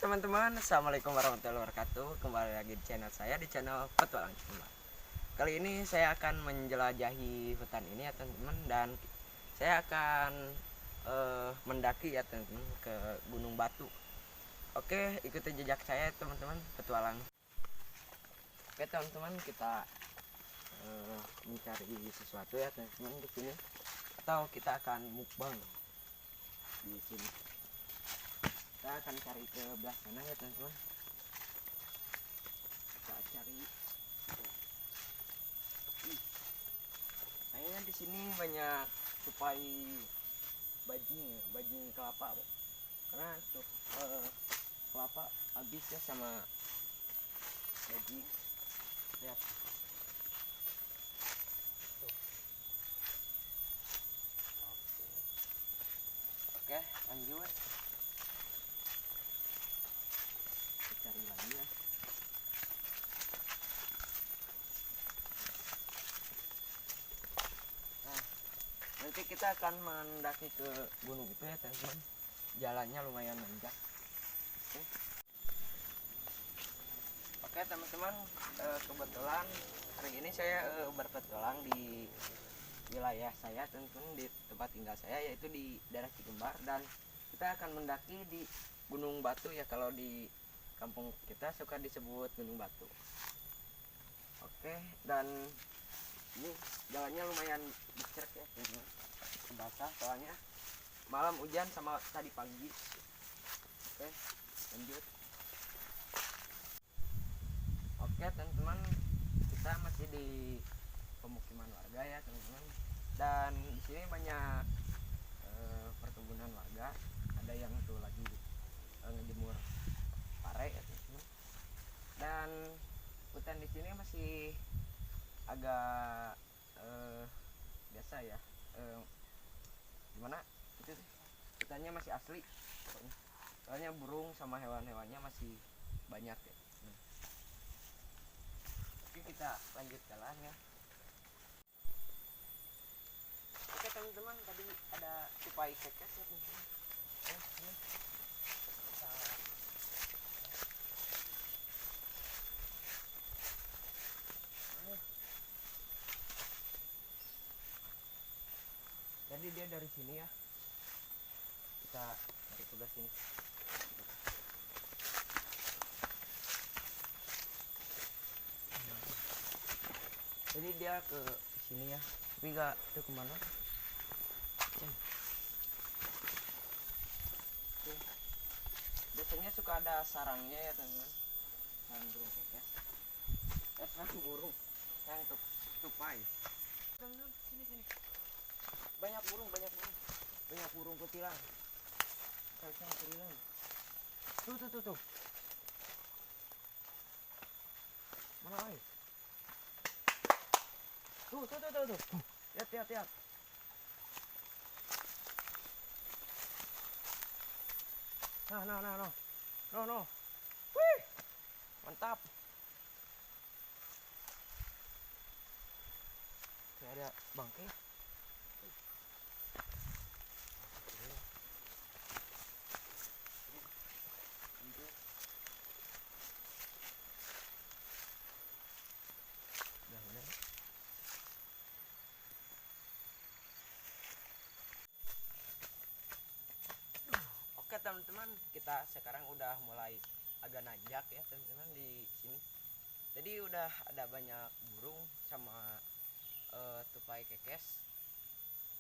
teman-teman, assalamualaikum warahmatullahi wabarakatuh. Kembali lagi di channel saya, di channel Petualang Cimba. Kali ini saya akan menjelajahi hutan ini ya teman-teman, dan saya akan mendaki ya teman-teman ke Gunung Batu. Oke, ikuti jejak saya teman-teman, petualang. Oke teman-teman, kita mencari sesuatu ya teman-teman di sini, atau kita akan mukbang di sini. Kita akan cari ke belah sana ya teman-teman. Kita cari. Kayaknya di sini banyak tupai bajing kelapa, karena tuh kelapa habis ya sama bajing. Lihat. Tuh. Oke, lanjut. Cari lagi ya. Nah, nanti kita akan mendaki ke gunung itu ya teman-teman. Jalannya lumayan nanjak. Oke teman-teman, kebetulan hari ini saya berpetualang di wilayah saya, teman-teman, di tempat tinggal saya, yaitu di daerah Cikembar, dan kita akan mendaki di Gunung Batu ya. Kalau di kampung kita suka disebut Gunung Batu. Oke, dan ini jalannya lumayan becek ya teman-teman, basah soalnya malam hujan sama tadi pagi. Oke, lanjut. Oke teman-teman, kita masih di pemukiman warga ya teman-teman, dan di sini banyak perkebunan warga. Ada yang tuh lagi ngejemur pare ya teman-teman, dan hutan di sini masih agak biasa ya, gimana itu hutannya masih asli pokoknya. Soalnya burung sama hewan-hewannya masih banyak ya. Oke, kita lanjut jalan ya. Oke teman-teman, tadi ada tupai kekes ya teman-teman. Ini. Jadi dia dari sini ya. Kita dari sebelah sini. Jadi dia ke sini ya, tapi nggak tahu kemana. Biasanya suka ada sarangnya ya teman-teman, sarang burung kekes. Sarang burung, yang tupai. Teman-teman, sini. Banyak burung kutilang. Sarang kutilang. Tuh. Mana ay? Tuh. Lihat. No. Wih, mantap. Ini ada bangke. Oke teman-teman, kita sekarang udah mulai agak nanjak ya teman-teman di sini. Jadi udah ada banyak burung sama tupai kekes.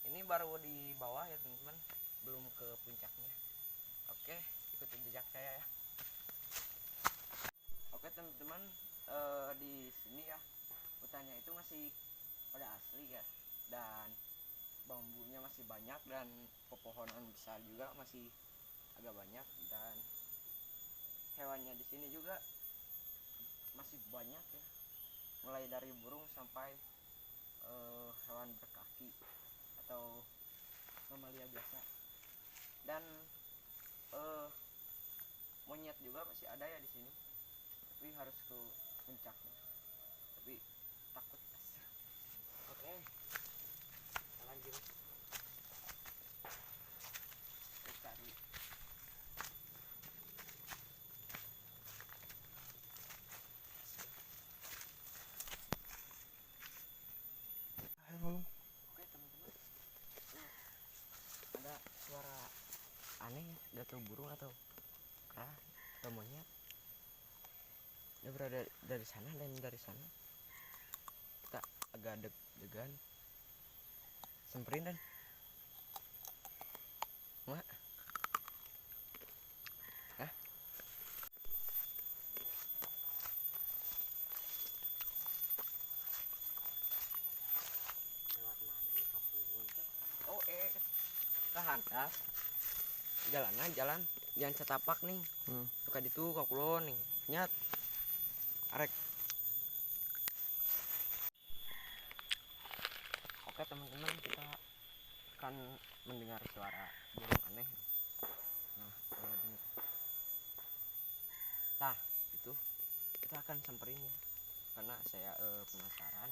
Ini baru di bawah ya teman-teman, belum ke puncaknya. Oke, ikutin jejak saya ya. Oke teman-teman, di sini ya hutannya itu masih pada asli ya, dan bambunya masih banyak, dan pepohonan besar juga masih agak banyak, dan hewannya di sini juga masih banyak ya, mulai dari burung sampai hewan berkaki atau mamalia biasa, dan monyet juga masih ada ya di sini, tapi harus ke puncaknya, tapi takut. Oke, lanjut. Cari. atau burung atau kera atau monyet. Dia berada dari sana dan dari sana. Kita agak deg-degan. Semperin dan mak. Hah? Lewat mana kapun? Oh kehantas. Jalan jangan setapak nih. Suka ditu kakulon nih. Nyat. Arek. Oke teman-teman, kita akan mendengar suara burung aneh. Nah, dengar. Nah, itu kita akan samperin ya. Karena saya penasaran.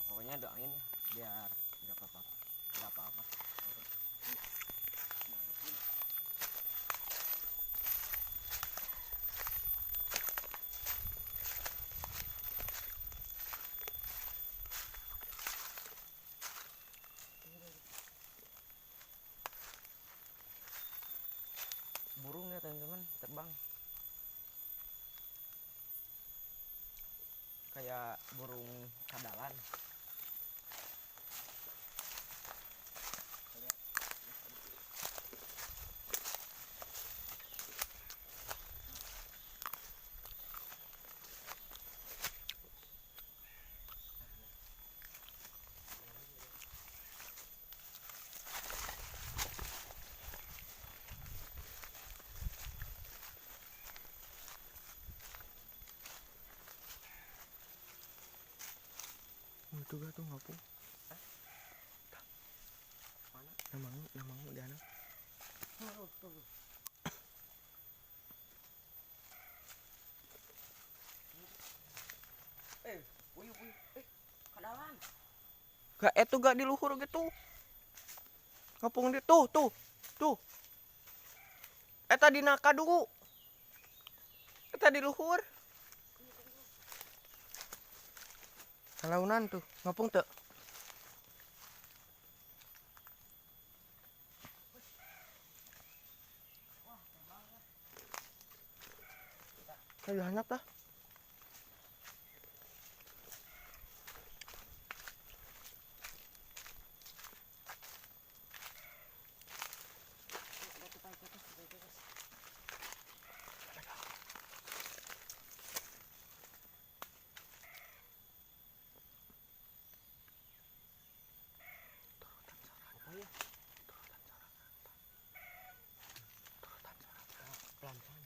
Pokoknya doain ya biar nggak apa-apa. Burung ya teman-teman terbang kayak burung kadalan. Itu gak tuh ngapung? Mana? Namang di anak. Wih, kadalan. Gak itu gak di luhur gitu. Ngapung di tuh. Eta di naka dulu. Eta di luhur. Kalaunan tuh, ngapung tuh. Kayak hanap dah. Pelan-pelan.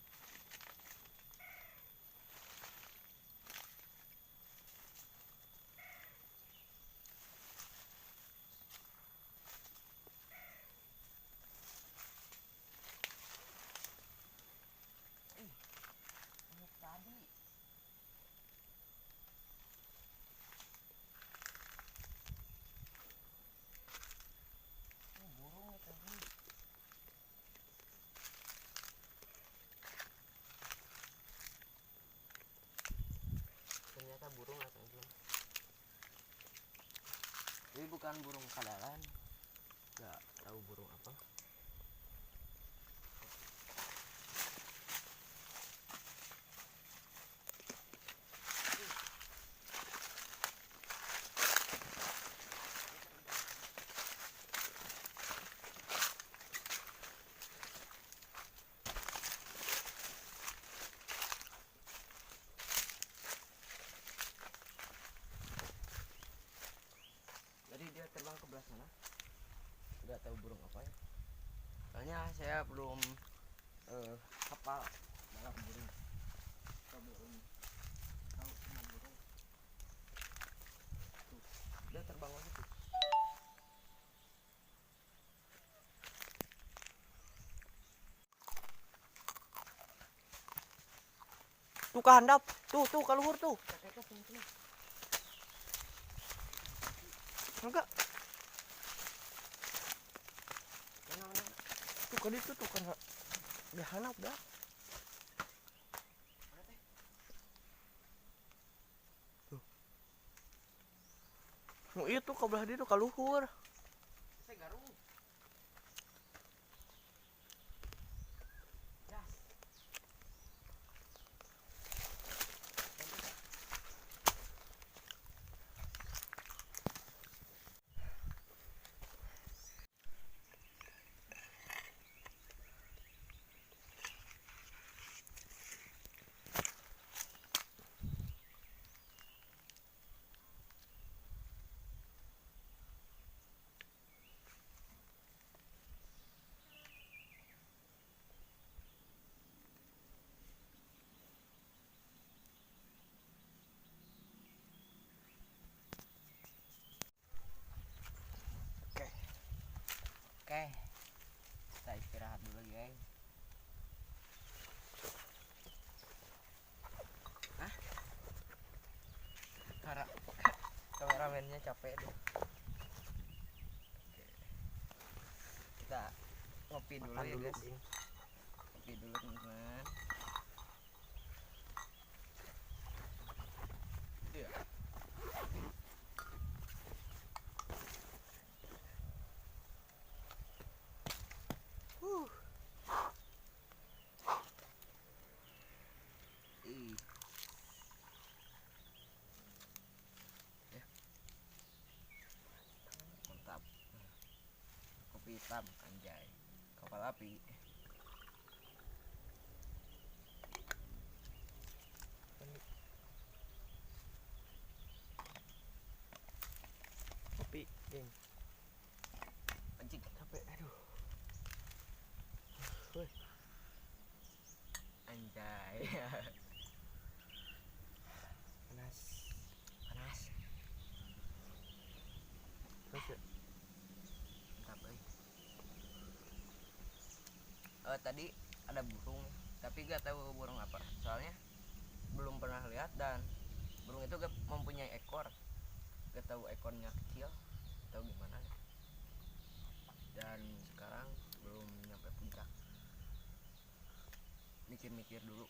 Tadi burung ya tadi. Ternyata burung ya teman-teman. Ini bukan burung kadalan. Gak tahu burung apa. Jadi dia terbang ke belah sana. Nggak tahu burung apa ya. Soalnya saya belum hafal malam burung. Saya belum tahu nama burung. Tuh, dia terbang lagi tuh. Tuh kehandap. Tuh keluhur tuh. Enggak. Mana? Tuh kali itu tuh kan udah hanap dah. Mana teh? Nu itu kabelah dia tuh kaluhur. Saya garung. kayaknya capek deh. Oke. Kita ngopi dulu Makan ya dulu, guys. Ding. Ngopi dulu teman-teman. Iya. Ih. Ya. Mantap. Kopi hitam anjay. Kapal api. Kopi, Ding. Anjing. Capek, aduh. Anjay. Panas. Panas. Terus ya. Mantap euy. Tadi ada burung, tapi gak tahu burung apa. Soalnya belum pernah lihat dan burung itu gak mempunyai ekor. Gak tahu ekornya kecil atau gimana. Dan sekarang belum nyampe puncak. Mikir-mikir dulu.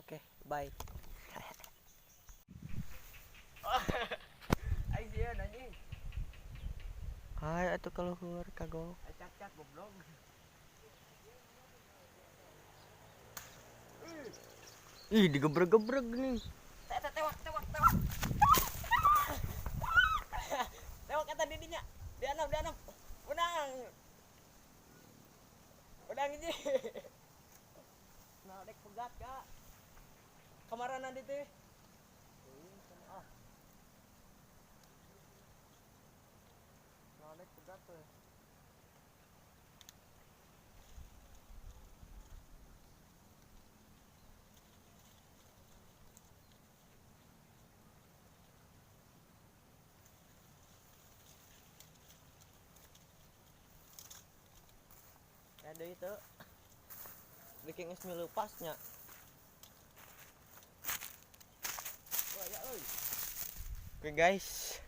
Oke, bye. Ai dia anjing. Hai, atuh keluhur kagok. Acak-acak goblok. Ih, digebrek-gebrek nih. Tewak. Tewak kata didinya. Dianam. Unang. Udang ini. Nah, dek pegat kak. Kemarin nanti teh. Nah, dek pegat tuh. Ada itu. Bikin es milu pasnya. Wah, ya euy. Oke, guys.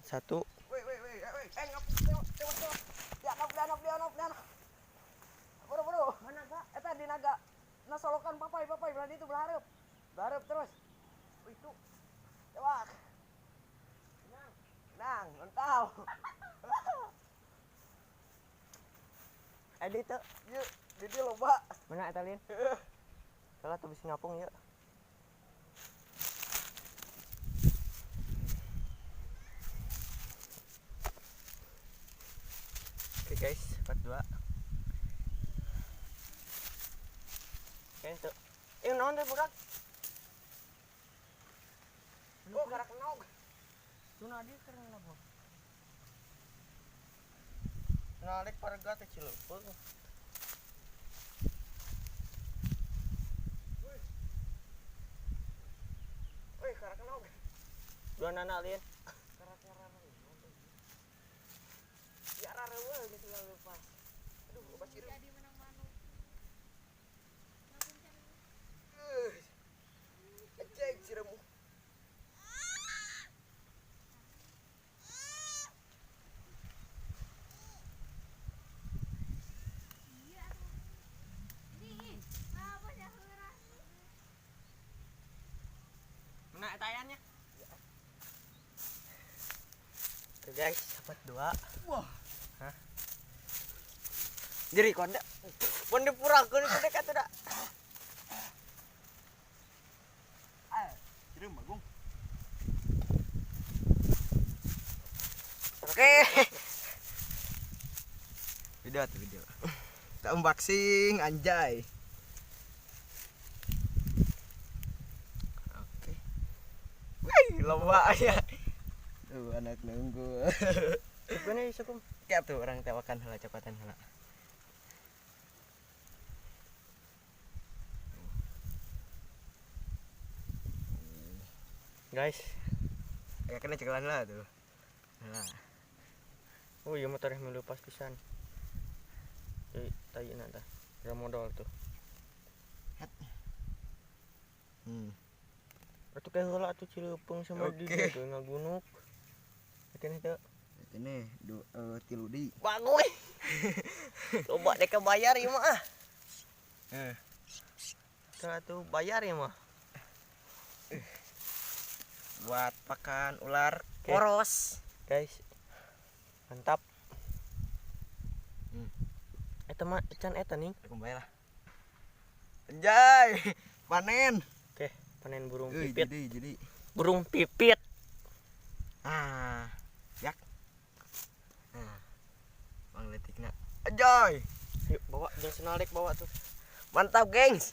Satu. Weh. Ngap tewak. Dianap. Buru. Mana kak? Eta di naga. Nasolokan papai berarti itu berharap. Berharap terus. Wih, itu. Tewak. Nang, mentau. Ada itu. Yuk, jadi loba. Mana eta Lin? Salah tuh bisa ngapung ya. Oke guys, part 2. Oke itu. Naon teh budak? Oh, karak naog. Tuna dia keren lah, Bang. Nalek parga teh cileupeuh. Wih, karak naog. Dua nana Lin. Karak ngarana. Ya rareueuh gitu lepas. Aduh, loba cireum. Jadi menang manu. Ecek cireum. Iya tuh. Nih, apa ya heurah? Mana eta ayannya? Oke guys, part 2. Wah, Jadi konda. Pun dipurakeun ku dek atuh da. cireum bagung. Oke. Video. Kita unboxing anjay. Oke. Wih, loba ya. Tuh anak nunggu. Gimana sukum? Kayak tuh orang tewakan heula cepatan heula. Guys, Ya kena cekelan lah tuh. Nah. oh iya motornya milu pas pisan. Jadi tayina tah. Ada modal tuh. Atuh kayak heula atuh Cileupeng sama di Oke. dia tuh ngagunuk. Akhirnya teh Ini 3 di. bagus. Coba dek bayar ya mah. Kalau tuh bayar ya mah. Buat pakan ular Oke. poros. Guys. Mantap. Eta mah can eta nih. Kembali lah. Anjay, panen. Oke, panen burung pipit. Jadi. Burung pipit. Yak. Bang letikna. Anjay. Yuk bawa jangan senal dek bawa tuh. Mantap, gengs.